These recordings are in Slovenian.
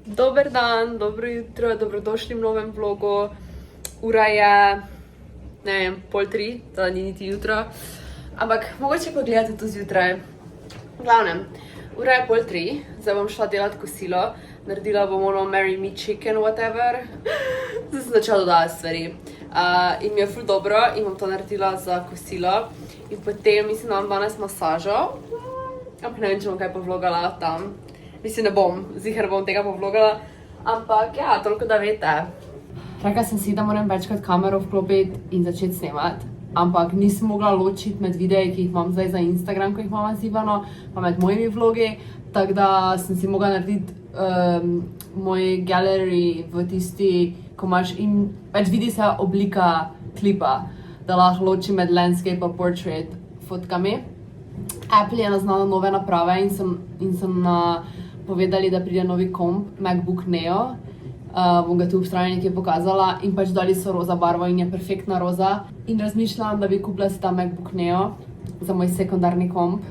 Dober dan, dobro jutro, dobrodošli v novem vlogu. Ura je, ne vem, 2:30, to ni niti jutro, ampak mogoče pa gledate to zjutraj. V glavnem, ura je 2:30, zdaj bom šla delat kosilo, naredila bom ono marry me chicken, whatever. Zdaj sem začela dodati stvari. In mi je ful dobro in bom to naredila za kosilo. In potem mislim, da imam danes masažo, ampak ne vem, če bom kaj povlogala tam. Mislim, ne bom, ziher bom tega povlogala, ampak ja, toliko da veste. Rekla sem si, da moram večkrat kamero vklopiti in začeti snemati, ampak nisem mogla ločiti med videi, ki jih imam zdaj za Instagram, ko jih imam zibano, pa med mojimi vlogi, tako da sem si mogla narediti moj gallery v tisti, ko imaš in več vidi se oblika klipa, da lahko ločim med landscape pa portrait fotkami. Apple je naznala nove naprave in sem povedali, da pride novi komp, MacBook Neo. Bom ga tu v strani nekaj pokazala in pač dali so roza barvo in je perfektna roza. In razmišljam, da bi kupila si ta MacBook Neo za moj sekundarni komp.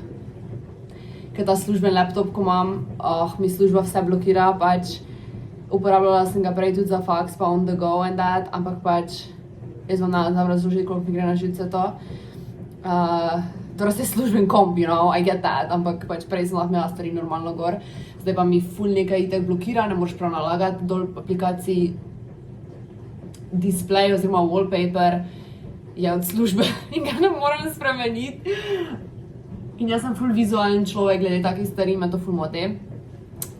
Ker ta služben laptop, ko imam, mi služba vse blokira, pač uporabljala sem ga prej tudi za faks, pa on the go and that, ampak pač jaz vam znam razložiti, koliko mi gre na živce to. Torej se služben komp, you know, I get that, ampak pač prej sem lahko imela stvari normalno gor. Zdaj pa mi ful nekaj itak blokira, ne moreš prav nalagati dol aplikaciji. Display oziroma wallpaper je od službe in ga ne morem spremeniti. In jaz sem ful vizualen človek, glede takih stvari, me to ful moti.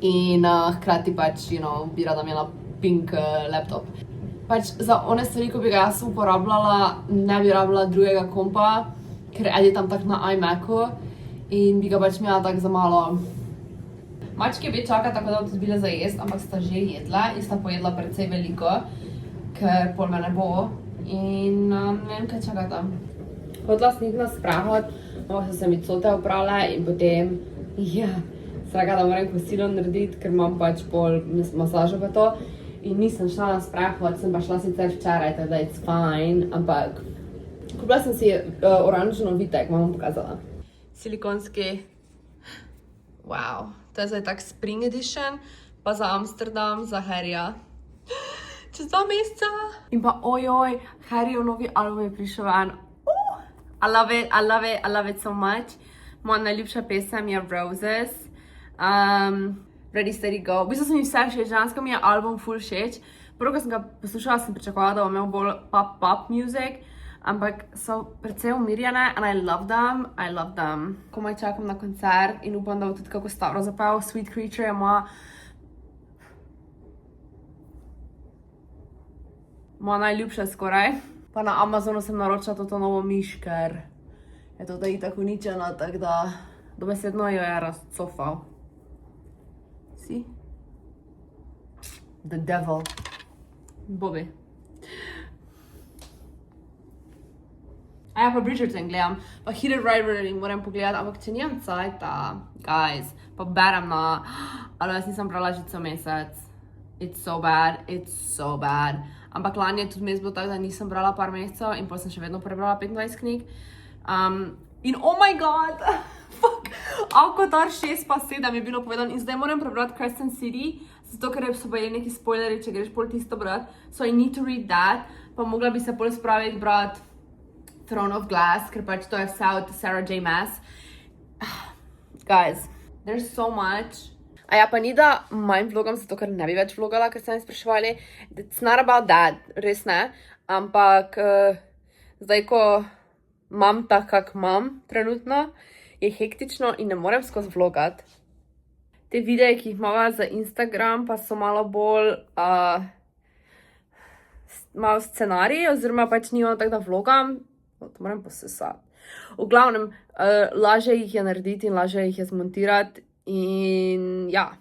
In hkrati pač, you know, bi rada imela pink laptop. Pač za one stvari, ko bi ga jaz uporabljala, ne bi rabila drugega kompa, ker editam tak na iMacu in bi ga pač imela tak za malo. Mačke bi čaka, tako da bodo bile za jest, ampak sta že jedla in sta pojedla precej veliko, ker pol me ne bo in ne vem, kaj čakata. Hodila sem jih na sprehod, so se mi cote oprale in potem, srega, da moram kosilo narediti, ker imam pač pol masažo pa to in nisem šla na sprehod, sem pa šla sicer včeraj, tako da it's fine, ampak kupila sem si oranžno vitek, vam bom pokazala. Silikonski, wow, to je zdaj tak spring edition, pa za Amsterdam, za Harryja. Čez 2 meseca. In pa ojoj, Harryjev novi album je prišel ven. I love it, I love it, I love it so much. Moja najljubša pesem je Roses. Ready, Steady, Go. V bistvu sem mi vse všeč, dejansko mi je album ful všeč. Prvo, ko sem ga poslušala, sem pričakovala, da bom imel bolj pop music, ampak so precej umirjene and I love them, I love them. Komaj čakam na koncert in upam, da bo tudi kako staro zapel. Sweet Creature je moja najljubša skoraj. Pa na Amazonu sem naročila to novo miš, ker je to itak uničena, tako da dobesedno jo je razcofal. See? The devil. Bobby. A ja, pa Bridgerton gledam, pa Hidden Rivalry moram pogledati, ampak če nimam cajta, guys, pa berem ali jaz nisem brala že cel mesec. It's so bad, it's so bad. Ampak lani je tudi mes bilo tako, da nisem brala par mesecev in potem sem še vedno prebrala 25 knjig. In oh my god, fuck, Avatar 6 pa 7 je bilo povedano in zdaj moram prebrati Crescent City, zato ker so bili neki spoileri, če greš pol tisto brati. So I need to read that, pa mogla bi se pol spraviti brati Throne of Glass, ker pač to je vse od Sarah J. Maas. Guys, there's so much. A ja, pa ni da manj vlogam, zato ker ne bi več vlogala, ker ste me spraševali. It's not about that, res ne. Ampak zdaj, ko imam tak, kak imam trenutno, je hektično in ne morem skozi vlogat. Te videe, ki jih imava za Instagram, pa so malo bolj malo scenarij, oziroma pač nimam tako, da vlogam. To moram posesati. V glavnem, lažje jih je narediti in lažje jih je zmontirati in ja.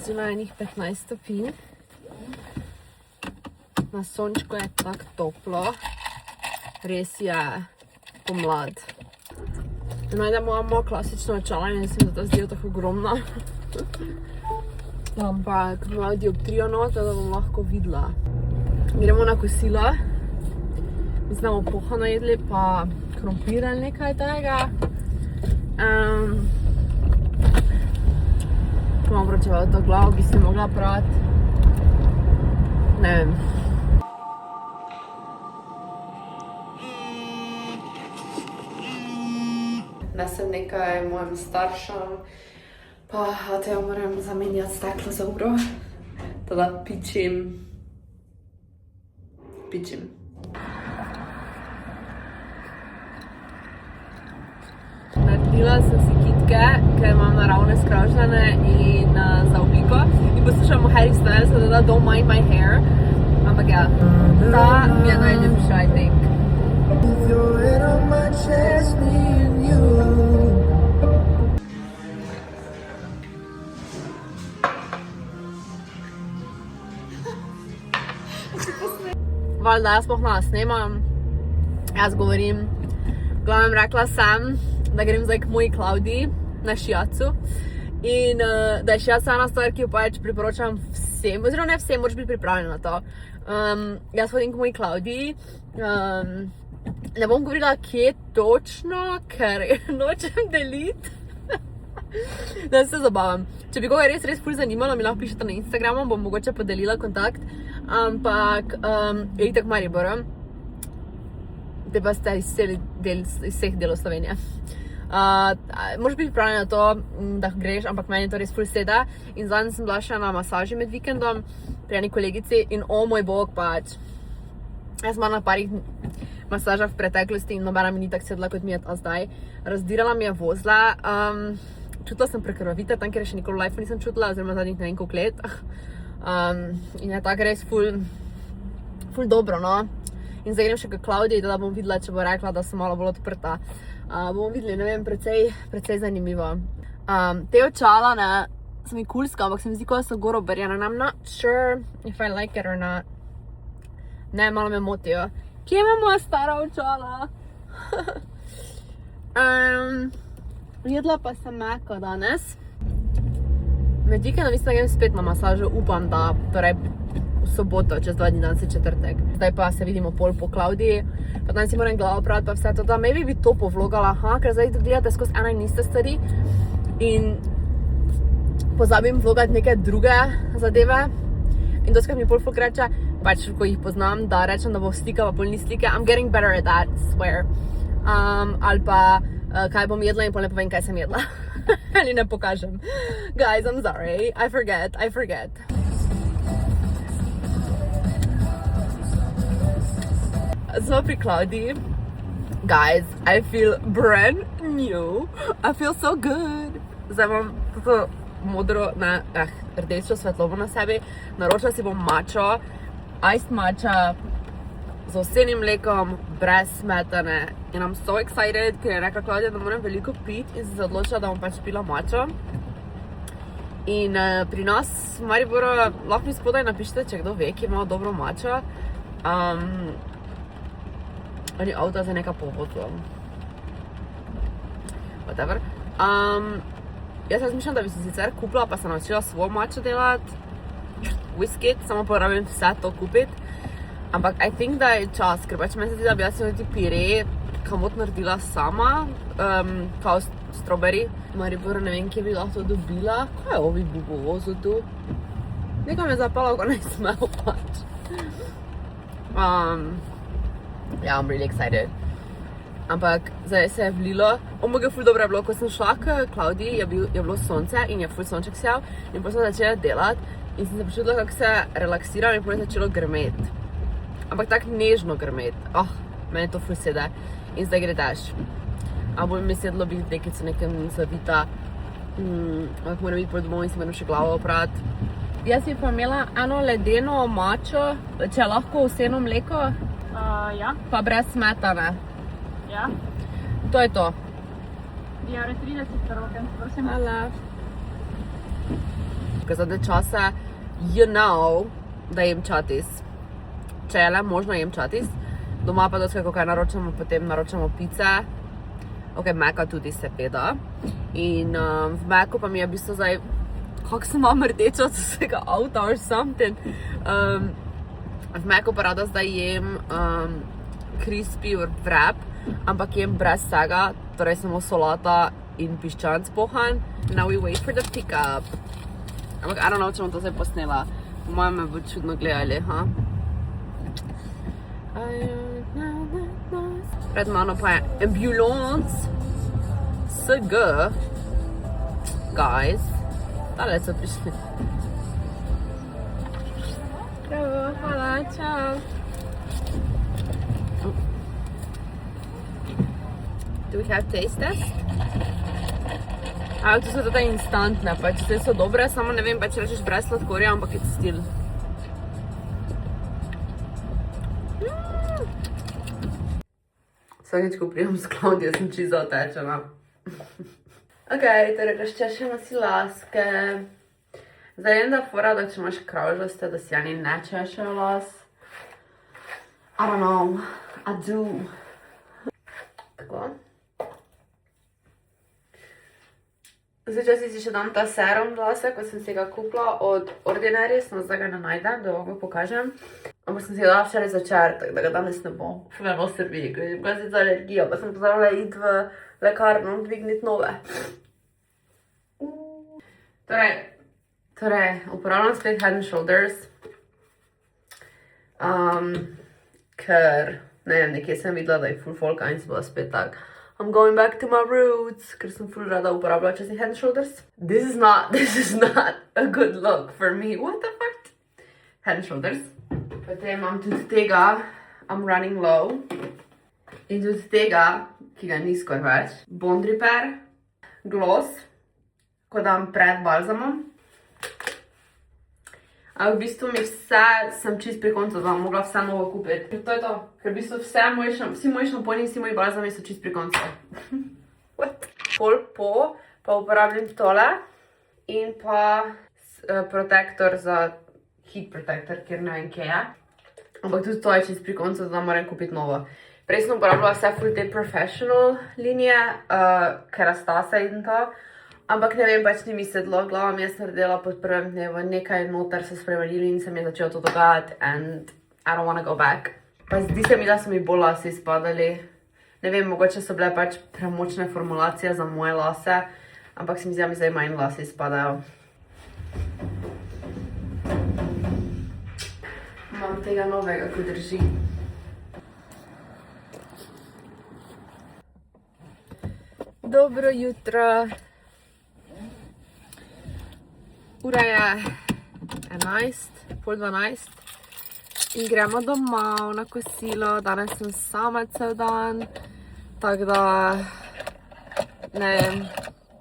Zunaj je njih 15 stopinj. Na sončku je tako toplo. Res je pomlad. Najdem moja klasična očala in se mi zato zdijo tako ogromna. Ampak imajo dioptrijo noto, da bom lahko videla. Gremo na kosilo. Mi smo pohano jedli, pa krompir ali nekaj tega. Ko imam vročeval to glavo, bi si mogla prati. Ne vem. Nesem nekaj mojim staršem, pa te moram zamenjati steklo za uro, teda pičim. Naredila sem si kitke, ker imam naravne skravžljane in za obliko. In poslušamo Harry Styles, da Don't Mind My Hair. Ampak ja, ta mi je najljubša, I think. Valjda, jaz sploh nas snemam, jaz govorim. V glavnem rekla sem, da grem zdaj k moji Klaudiji na šijacu. In da je šijac ena stvar, ki jo pač priporočam vsem, oziroma ne vsem, moraš biti pripravljen na to. Jaz hodim k moji Klaudiji. Ne bom govorila, kje točno, ker nočem deliti. Da se zabavam. Če bi koga res ful zanimalo, mi lahko pišete na Instagramu, bom mogoče podelila kontakt. Ampak, je itak Mariboru. Te pa ste iz vseh delov Slovenije. Moraš biti pripravljen na to, da greš, ampak meni to res ful seda. In zadnji sem bila še na masaži med vikendom pri eni kolegici in o moj bog pač. Jaz sem na parih masažah v preteklosti in nobena mi ni tako sedla, kot mi je ta zdaj. Razdirala mi je vozla. Čutila sem prekrvavitev, tam, ker še nikoli v life nisem čutila, oziroma zadnjih ne vem koliko let. In je tako res ful dobro, no. In zdaj grem še k Klaudiji, da bom videla, če bo rekla, da sem malo bolj odprta. Bomo videli, ne vem, precej zanimivo. Te očala, ne, so mi kulska, ampak se mi zdi, ko so gor obrjena. I'm not sure if I like it or not. Ne, malo me motijo. Kje imam moja stara očala? Jedla pa sem meko danes. Med vikendom mislim, da grem spet na masažo, upam, da torej v soboto, čez 2 dni, danes je četrtek. Zdaj pa se vidimo pol po Klaudiji, pa danes si moram glavo praviti pa vse to, da maybe bi to povlogala, ker zdaj gledate skozi ena in iste stvari in pozabim vlogati neke druge zadeve. In doskrat mi pol folk reče, pač ko jih poznam, da rečem, da bo slika, pa pol ni slike. I'm getting better at that, swear. Ali pa kaj bom jedla in pol ne povem, kaj sem jedla. Ali ne pokažem. Guys, I'm sorry. I forget. Smo pri Klaudiji. Guys, I feel brand new. I feel so good. Zdaj imam toto modro, rdečo svetlobo na sebi. Naročila si bom matcho, iced matcha, z ovsenim mlekom, brez smetane. In I'm so excited, ker je rekla Klaudija, da moram veliko piti in sem se odločila, da bom pač pila matcho. In pri nas v Mariboru lahko mi spodaj napišete, če kdo ve, ki ima dobro matcho. Oni avta za neka povozla. Whatever. Jaz razmišljam, da bi si sicer kupila, pa se naučila svojo matcho delati. Whisky, samo porabim vse to kupiti. Ampak I think, da je čas, ker pač meni se zdi, da bi jaz ti pire kamot naredila sama, kao strawberry. Mariboru ne vem, kje bi lahko to dobila. Kaj je ovi bubovozu tu? Nekaj me zapala, ko ne smel pač. Ja, I'm really excited. Ampak zdaj se je vlilo. Omega ful dobro je bilo, ko sem šla k Klaudiji, je bilo sonce in je ful sonček sjel. In potem sem začela delati in sem se počutila, kako se relaksirala in potem je začelo grmeti. Ampak tako nežno grmeti. Meni to ful sede. In zdaj gre dež. Bolj mi sedlo biti dekico nekem zavita. Ampak moram biti pred domov in se moram še glavo oprati. Jaz bi pa imela eno ledeno matcho, če lahko ovseno mleko. Ja. Pa brez smetane. Ja. To je to. 2,30 €, prosim. Hvala. Zadnje čase, you know, da jem čatis. Če je le možno, jem čatis. Doma pa doskaj, ko kaj naročamo, potem naročamo pice. Ok, meka tudi seveda. In v meku pa mi je v bistvu zdaj, kako sem imam rdečo od vsega avta or something. V meku pa rada zdaj jem crispy wrap, ampak jem brez vsega, torej samo solata in piščanc pohan. Now we wait for the pickup. Ampak I don't know, če bom to zdaj posnela. Po mojem me bo čudno gledali, ha? Pred mano pa je ambulance. SG. Guys. Dale so prišli. Bravo, hvala, čau. Do we have taste test? To so teda instantne, pač te so dobre, samo ne vem, pač rečeš brez sladkorja, ampak it's still. Vsakeč, ko prijemam s Klaudijo, sem čisto otečena. Ok, torej razčešena si laske. Zdaj jem da fora, da če imaš kravžaste, da si ani ne češejo las. I don't know, I do. Tako. Zdaj časi si še dam ta serum lase, ko sem si ga kupila od Ordinary, sem zdaj ga ne najdem, da vam ga pokažem. Ampak sem si ga dala včeraj zvečer, tako da ga danes ne bom. Še eno srbi, ker je bila za alergijo, pa sem pozabila iti v lekarno, dvigniti nove. Torej, uporabljam spet Head & Shoulders, ker, ne vem, nekje sem videla, da je full folka in si bila spet tak. I'm going back to my roots, ker sem full rada uporabljala časih Head & Shoulders. This is not a good look for me. What the fuck? Head & Shoulders. Potem imam tudi tega, I'm running low. In tudi tega, ki ga ni skor več. Bond Repair gloss, ko dam pred balzamom. A v bistvu mi vse, sem čist pri koncu, da bom mogla vse novo kupiti. To je to, ker v bistvu vsi moji šamponi in vsi moji balzami so čist pri koncu. What? Pol po pa uporabljam tole in pa protektor za heat protektor, ker ne vem, kje je. Ampak tudi to je čist pri koncu, da moram kupiti novo. Prej sem uporabljala vse full te professional linije, kerastase in to. Ampak ne vem, pač ni mi sedlo, glava mi je naredila pod prvem dnevu, nekaj noter so spremenili in se mi je začelo to dogajati and I don't wanna go back. Pa zdi se mi, da so mi bolj lasi izpadali. Ne vem, mogoče so bile pač premočne formulacije za moje lase, ampak se mi zdi, da mi zdaj manj lasi izpadajo. Imam tega novega, ko drži. Dobro jutro. Ura je 11, pol 12 in gremo domov na kosilo. Danes sem sama cel dan, tako da ne vem,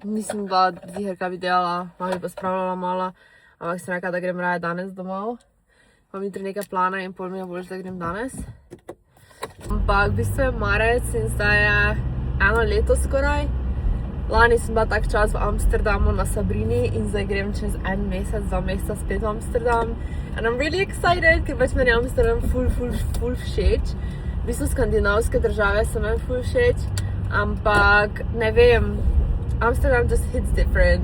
nisem bila ziher, kaj bi delala, mami pa spravljala malo, ampak sem rekla, da grem raje danes domov. Imam jutri nekaj plana in pol mi je boljše, da grem danes. Ampak v bistvu je marec in zdaj je 1 leto skoraj. Lani sem bila tak čas v Amsterdamu na Sabrini in zdaj grem čez 1 mesec, 2 meseca spet v Amsterdam. And I'm really excited, ker pač meni je Amsterdam ful všeč. V bistvu skandinavske države so meni ful všeč, ampak ne vem, Amsterdam just hits different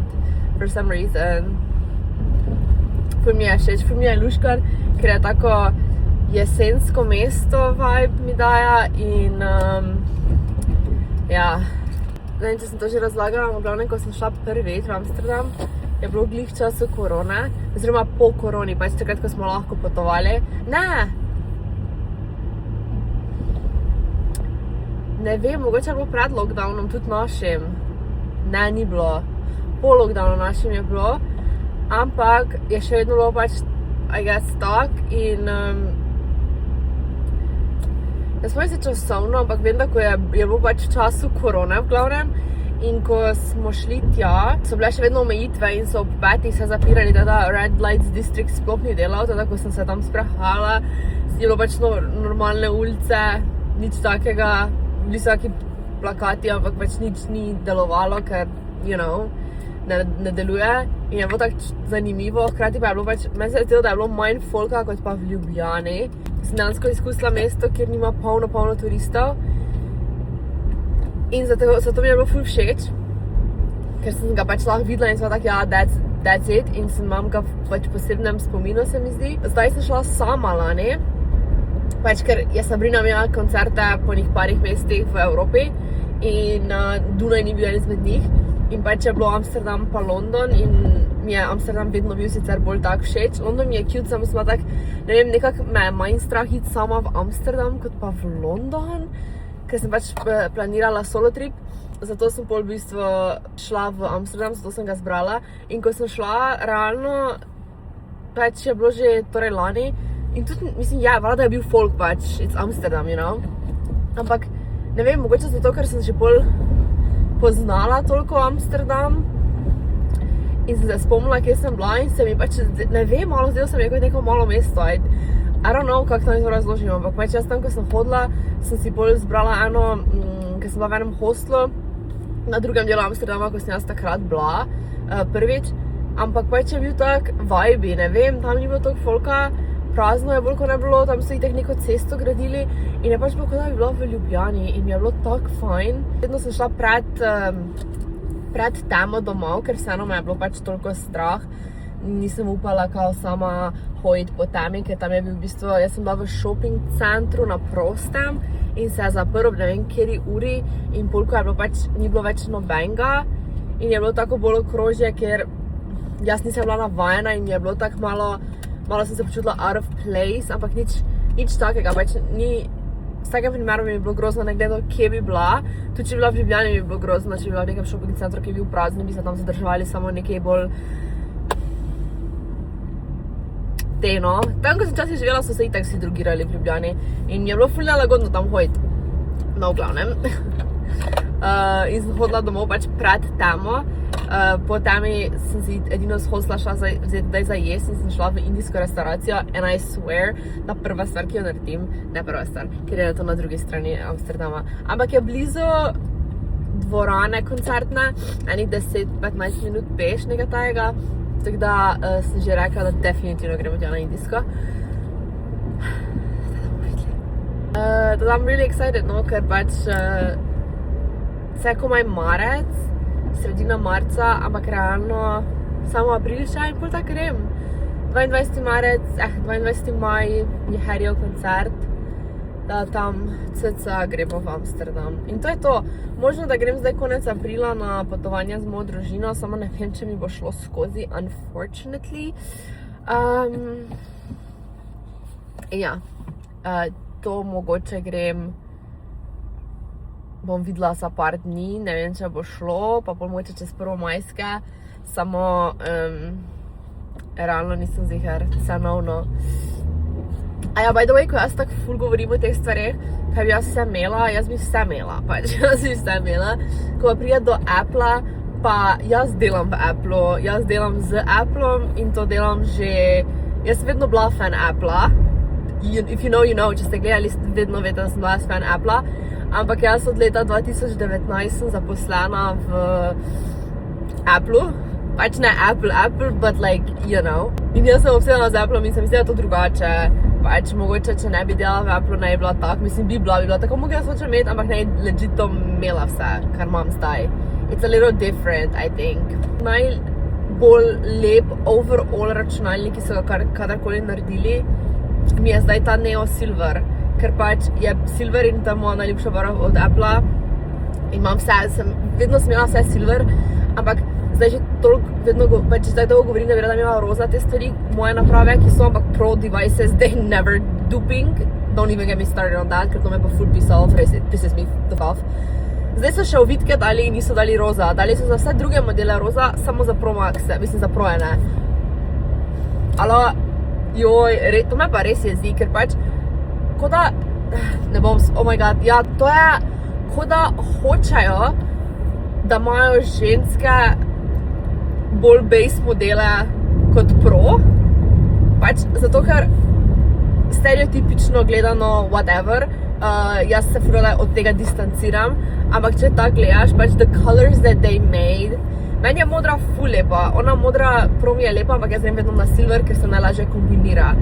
for some reason. Ful mi je všeč, ful mi je luškan, ker je tako jesensko mesto vibe mi daja in ja. Ne vem, če sem to že razlagala, v glavnem, ko sem šla prvič v Amsterdam, je bilo glih času korone, oziroma po koroni, pač takrat, ko smo lahko potovali. Ne vem, mogoče je bilo pred lockdownom, tudi našim. Ne, ni bilo. Po lockdownu našim je bilo, ampak je še vedno bilo pač, I guess, tak in ne spomnim se časovno, ampak vem, da ko je bilo pač v času korone v glavnem in ko smo šli tja, so bile še vedno omejitve in so ob 5 se zapirali, da Red Lights District sploh ni delal, teda ko sem se tam sprehajala, je bilo pač normalne ulice, nič takega, bili so taki plakati, ampak pač nič ni delovalo, ker, you know, ne deluje in je bilo tako zanimivo, hkrati pa je bilo pač, meni se je zdelo, da je bilo manj folka kot pa v Ljubljani. Sem dejansko izkusila mesto, kjer nima polno turistov in zato mi je bilo ful všeč, ker sem ga pač lahko videla in sem tako, ja, that's it in sem imam ga pač v posebnem spominu, se mi zdi. Zdaj sem šla sama lani Pač, ker je Sabrina imela koncerte po njih parih mestih v Evropi in Dunaj ni bil en izmed njih. In pač je bilo Amsterdam pa London in mi je Amsterdam vedno bil sicer bolj tak všeč. London mi je cute, samo sem tak, ne vem, nekako me je manj strah iti sama v Amsterdam kot pa v London, ker sem pač planirala solo trip. Zato sem pol v bistvu šla v Amsterdam, zato sem ga zbrala. In ko sem šla, realno pač je bilo že torej lani in tudi, mislim, ja, valjda je bil folk pač, it's Amsterdam, you know. Ampak, ne vem, mogoče zato, ker sem že pol poznala toliko Amsterdam in sem se spomnila, kje sem bila in se mi pač, ne vem, malo zdelo se mi je neko malo mesto. I don't know, kako to razložim, ampak pač jaz tam, ko sem hodila, sem si pol zbrala eno, ker sem bila v enem hostlu na drugem delu Amsterdama, ko sem jaz takrat bila prvič, ampak pač je bil tak vibe, ne vem, tam ni bilo toliko folka, prazno je bolj, ko ne bilo, tam so itak neko cesto gradili in je pač bilo, kot da bi bila v Ljubljani in mi je bilo tako fajn. Vedno sem šla pred temo domov, ker vseeno me je bilo pač toliko strah. Nisem upala kao sama hoditi po temi, ker tam je bil v bistvu, jaz sem bila v shopping centru na prostem in se je zaprl ob ne vem kateri uri in polko je bilo pač, ni bilo več nobenega in je bilo tako bolj okrožje, ker jaz nisem bila navajena in je bilo tako malo sem se počutila out of place, ampak nič takega, pač ni, v vsakem primeru mi je bilo grozno, ne glede kje bi bila, tudi če bi bila v Ljubljani mi je bilo grozno, če bi bila v nekem shopping centru, ki je bil prazen, bi se tam zadrževali samo nekaj bolj no. Tam, ko sem časih živela, so se itak vsi drogirali v Ljubljani in mi je bilo ful nelagodno tam hoditi. No, v glavnem. In sem hodila domov pač pred temo. Po temi sem si edino z hostla šla zdaj za jesti in sem šla v indijsko restauracijo and I swear, da prva stvar, ki jo naredim, ne prva stvar, ker je to na drugi strani Amsterdama, ampak je blizu dvorane koncertne, enih 10-15 minut peš, nekaj tajega. Tako da sem že rekla, da definitivno gremo tja na indijsko. That I'm really excited, no, ker pač se je komaj marec, sredina marca, ampak realno samo april še in pol tak grem. 22. maj je Harryjev koncert, da tam cca gremo v Amsterdam. In to je to. Možno, da grem zdaj konec aprila na potovanje z mojo družino, samo ne vem, če mi bo šlo skozi, unfortunately. Ja, to mogoče grem, bom videla za par dni, ne vem, če bo šlo, pa pol mogoče čez 1. majske, samo realno nisem ziher, cenovno. Ja, by the way, ko jaz tako ful govorim o teh stvareh, kaj bi jaz vse imela, jaz bi vse imela, pač jaz bi vse imela. Ko pa pride do Appla, pa jaz delam v Applu, jaz delam z Applom in to delam že, jaz sem vedno bila fan Appla. If you know, you know, če ste gledali, vedno vedete, da sem bila fan Appla, ampak jaz od leta 2019 sem zaposlena v Applu. Pač ne Apple, but like, you know. In jaz sem obsedena z Applom in sem mislila to drugače. Pač mogoče, če ne bi delala v Applu, ne bi bila tak. Mislim, bi bila tako, mogoče jaz hočem imeti, ampak ne legito imela vse, kar imam zdaj. It's a little different, I think. Najbolj lep overall računalnik, ki so ga kadarkoli naredili, mi je zdaj ta Neo Silver, ker pač je Silver in ta moja najljubša barva od Appla. Imam vse, vedno sem imela vse Silver, ampak zdaj že toliko, vedno, pač zdaj dolgo govorim, da bi rada imela roza te stvari, moje naprave, ki so, ampak pro devices, they never do pink. Don't even get me started on that, ker to me pa full piss off, pisses me the off. Zdaj so še ovitke dali in niso dali roza, dali so za vse druge modele roza, samo za Pro Maxe, mislim za Proje ne. Alo, joj, to me pa res jezi, ker pač, ko da, ne bom, oh my god, ja, to je, ko da hočejo, da imajo ženske bolj base modele kot pro, pač zato, ker stereotipično gledano whatever, jaz se fully od tega distanciram, ampak če tako gledaš, pač the colors that they made, meni je modra ful lepa, ona modra pro mi je lepa, ampak jaz grem vedno na silver, ker se najlažje kombinira.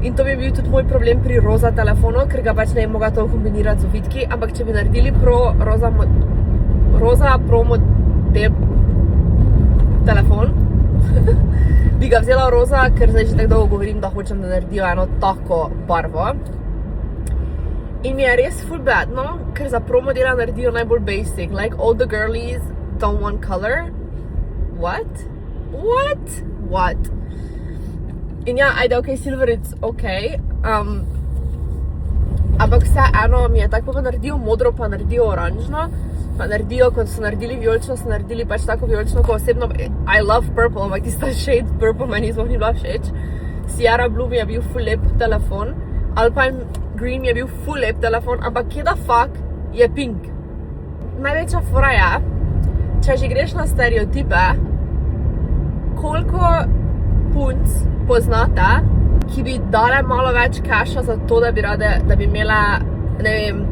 In to bi bil tudi moj problem pri roza telefonu, ker ga pač ne bi mogla to kombinirati z ovitki, ampak če bi naredili roza pro model telefon, bi ga vzela roza, ker zdaj že tako dolgo govorim, da hočem, da naredijo eno tako barvo. In mi je res ful badno, ker za promo dela naredijo najbolj basic. Like, all the girlies don't want color. What? In ja, ajde, ok, silver, it's ok. Ampak vseeno mi je tako, pa naredijo modro, pa naredijo oranžno. Pa naredijo, ko so naredili vijolično, so naredili pač tako vijolično, ko osebno, I love purple, ampak tista shade purple meni sploh ni bila všeč. Sierra Blue mi je bil ful lep telefon. Alpine Green mi je bil ful lep telefon, ampak kje da fuck je pink. Največja fora je, če že greš na stereotipe, koliko punc poznate, ki bi dale malo več casha za to, da bi imele, ne vem,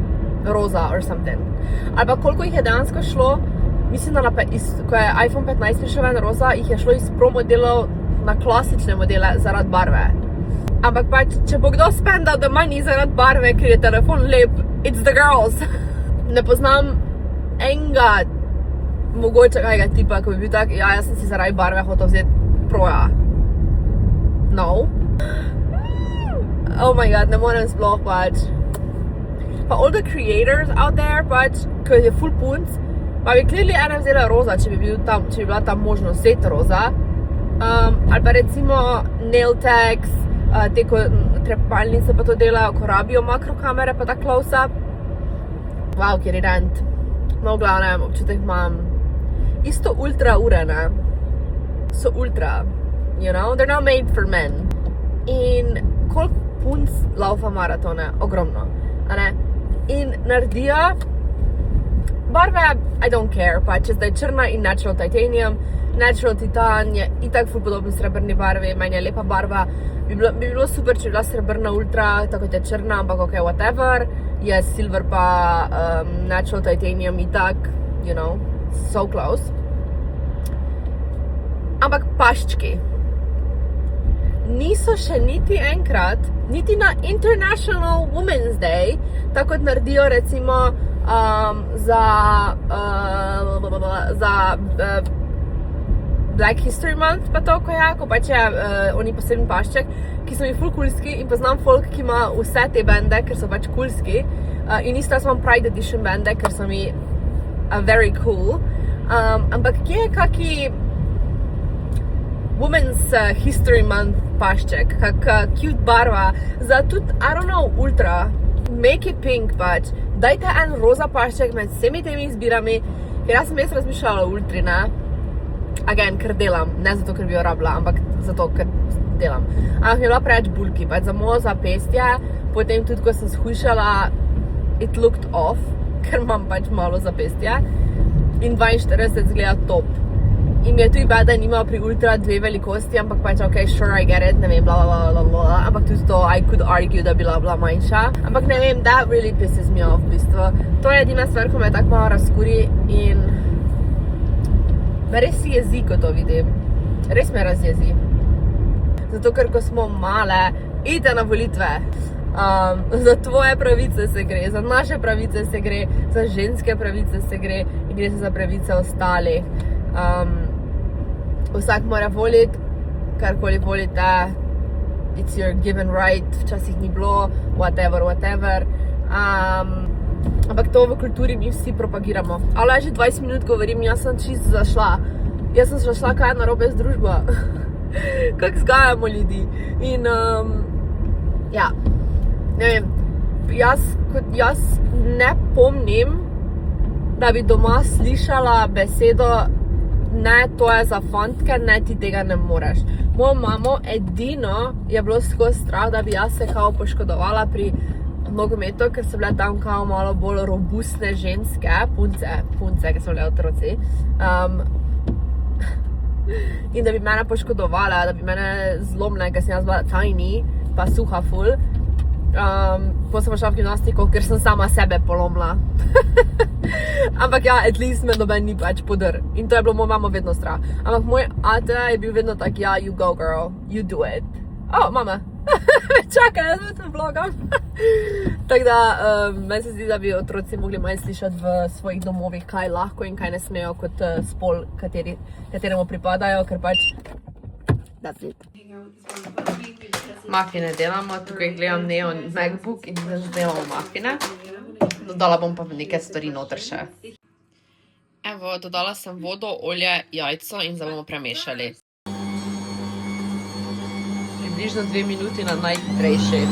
roza or something. Ali pa koliko jih je dejansko šlo, mislim, da ko je iPhone 15 prišel ven roza, jih je šlo iz pro modelov na klasične modele zaradi barve. Ampak pač, če bo kdo spendal the money zaradi barve, ker je telefon lep, it's the girls. Ne poznam enega mogočega tipa, ko bi bil tak, ja, jaz sem si zaradi barve hotel vzeti proja. No. Oh my god, ne morem sploh pač. Pa all the creators out there pač, ko je full punc, pa bi clearly ena vzela roza, če bi bila tam možnost vzeti roza. Ali pa recimo Nailtex, te ko trepalnice pa to delajo, ko rabijo makrokamere pa ta close-up. Wow, kjer je rent. No, v glavnem, občutek imam. Isto ultra ure, ne? So ultra, you know? They're not made for men. In koliko punc laufa maratone? Ogromno, a ne? In naredijo barve, I don't care, pa če zdaj črna in natural titanium. Natural titan je itak ful podoben srebrni barvi, meni je lepa barva. Bi bilo super, če bi bila srebrna ultra, tako je črna, ampak ok, whatever. Je silver pa natural titanium itak, you know, so close. Ampak paščki niso še niti enkrat, niti na International Women's Day, tako kot naredijo recimo za Black History Month, pa to, ko pač je oni posebni pašček, ki so mi ful kulski in poznam folk, ki ima vse te bende, ker so pač kulski. In isto jaz imam Pride Edition bende, ker so mi very cool. Ampak kje je kaki Women's History Month pašček, kaka cute barva, za tudi, I don't know, ultra, make it pink pač, dajte en roza pašček med vsemi temi izbirami, ker jaz sem razmišljala o ultri, ne? Again, ker delam, ne zato, ker bi jo rabila, ampak zato, ker delam. Ampak mi je bila preveč bulky, pač za mojo zapestje, potem tudi, ko sem shujšala, it looked off, ker imam pač malo zapestje, in 42 zgleda top. In mi je tudi bad, da nima pri ultra 2 velikosti, ampak pač ok, sure, I get it, ne vem, bla, bla, bla, bla, ampak tudi to, I could argue, da bi bila manjša. Ampak ne vem, that really pisses me off, v bistvu. To je edina stvar, ko me tako malo razkuri in me res si jezi, ko to vidim. Res me razjezi. Zato, ker ko smo male, idite na volitve. Za tvoje pravice se gre, za naše pravice se gre, za ženske pravice se gre in gre se za pravice ostalih. Vsak mora voliti, karkoli volite, it's your given right, včasih ni bilo, whatever. Ampak to v kulturi mi vsi propagiramo. Ale že 20 minut govorim, jaz sem čisto zašla. Jaz sem zašla, kaj je narobe z družbo. Kako vzgajamo ljudi. In, ja, ne vem, jaz ne pomnim, da bi doma slišala besedo ne, to je za fantke, ne, ti tega ne moreš. Mojo mamo edino je bilo skozi strah, da bi jaz se kao poškodovala pri nogometu, ker so bile tam kao malo bolj robustne ženske, punce, ker so bile otroci. In da bi mene poškodovala, da bi mene zlomile, ker sem jaz bila tiny, pa suha ful. Potem sem šla v gimnastiko, ker sem sama sebe polomila. Ampak ja, at least me noben ni pač podr. In to je bilo mojo mamo vedno strah. Ampak moj ate je bil vedno tak, ja, you go girl, you do it. Oh, mama, čakaj, jaz sem vlogam. Tako da, meni se zdi, da bi otroci mogli manj slišati v svojih domovih, kaj lahko in kaj ne smejo kot spol, kateremu pripadajo, ker pač that's it. Mafine delamo, tukaj gledam Neon MacBook in zdaj delamo mafine. Dodala bom pa nekaj stvari noter še. Evo, dodala sem vodo, olje, jajco in zdaj bomo premešali. Približno 2 minuti na najhitrejši.